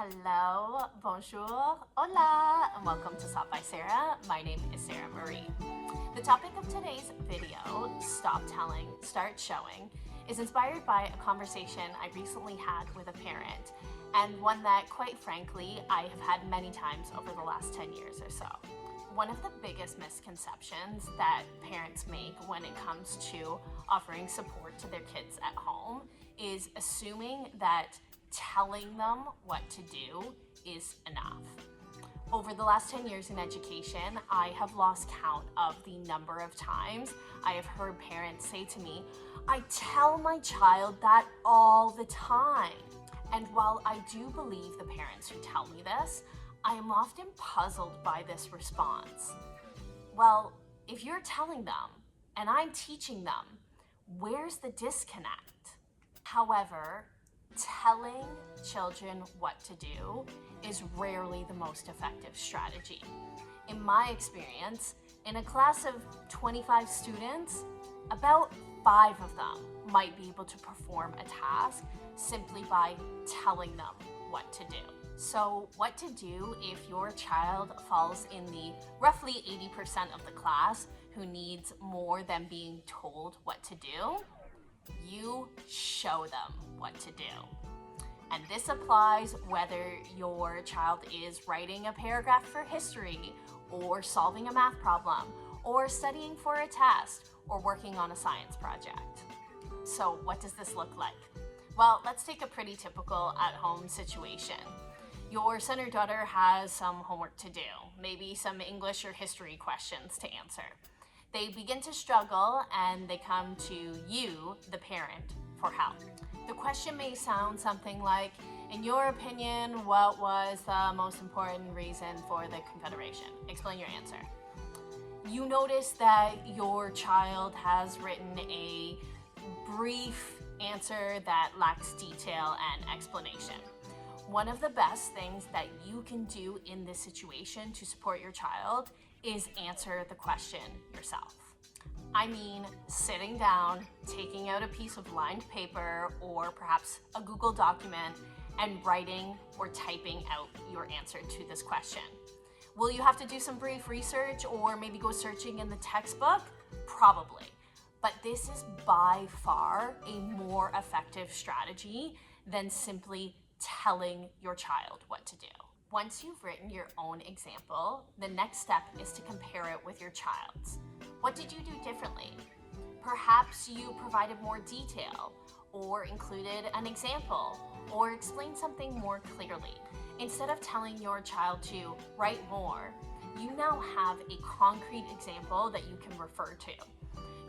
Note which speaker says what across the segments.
Speaker 1: Hello, bonjour, hola, and welcome to Stop by Sarah. My name is Sarah Marie. The topic of today's video, Stop Telling, Start Showing, is inspired by a conversation I recently had with a parent, and one that, quite frankly, I have had many times over the last 10 years or so. One of the biggest misconceptions that parents make when it comes to offering support to their kids at home is assuming that telling them what to do is enough. Over the last 10 years in education, I have lost count of the number of times I have heard parents say to me, "I tell my child that all the time." And while I do believe the parents who tell me this, I am often puzzled by this response. Well, if you're telling them and I'm teaching them, where's the disconnect? However, telling children what to do is rarely the most effective strategy. In my experience, in a class of 25 students, about 5 of them might be able to perform a task simply by telling them what to do. So what to do if your child falls in the roughly 80% of the class who needs more than being told what to do? You show them what to do. And this applies whether your child is writing a paragraph for history, or solving a math problem, or studying for a test, or working on a science project. So what does this look like? Well, let's take a pretty typical at-home situation. Your son or daughter has some homework to do, maybe some English or history questions to answer. They begin to struggle and they come to you, the parent, for help. The question may sound something like, in your opinion, what was the most important reason for the Confederation? Explain your answer. You notice that your child has written a brief answer that lacks detail and explanation. One of the best things that you can do in this situation to support your child is answer the question yourself. I mean, sitting down, taking out a piece of lined paper or perhaps a Google document and writing or typing out your answer to this question. Will you have to do some brief research or maybe go searching in the textbook? Probably. But this is by far a more effective strategy than simply telling your child what to do. Once you've written your own example, the next step is to compare it with your child's. What did you do differently? Perhaps you provided more detail, or included an example, or explained something more clearly. Instead of telling your child to write more, you now have a concrete example that you can refer to.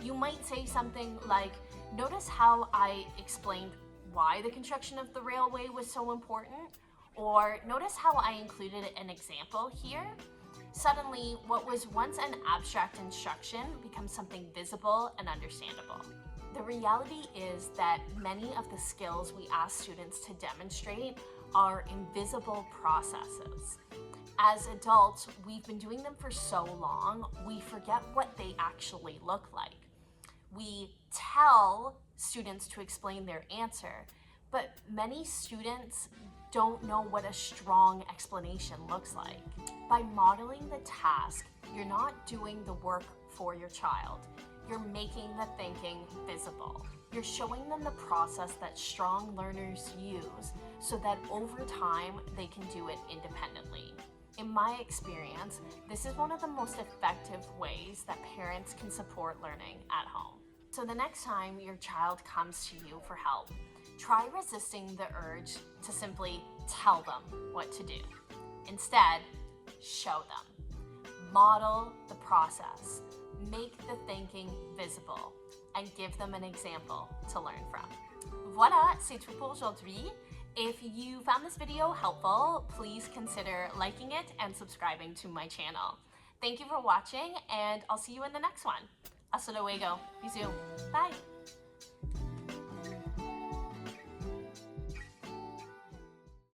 Speaker 1: You might say something like, "Notice how I explained why the construction of the railway was so important?" Or, "Notice how I included an example here?" Suddenly, what was once an abstract instruction becomes something visible and understandable. The reality is that many of the skills we ask students to demonstrate are invisible processes. As adults, we've been doing them for so long, we forget what they actually look like. We tell students to explain their answer, but many students don't know what a strong explanation looks like. By modeling the task, you're not doing the work for your child. You're making the thinking visible. You're showing them the process that strong learners use so that over time they can do it independently. In my experience, this is one of the most effective ways that parents can support learning at home. So the next time your child comes to you for help, try resisting the urge to simply tell them what to do. Instead, show them. Model the process. Make the thinking visible and give them an example to learn from. Voilà, c'est tout pour aujourd'hui. If you found this video helpful, please consider liking it and subscribing to my channel. Thank you for watching, and I'll see you in the next one. Hasta luego. Bisous. Bye.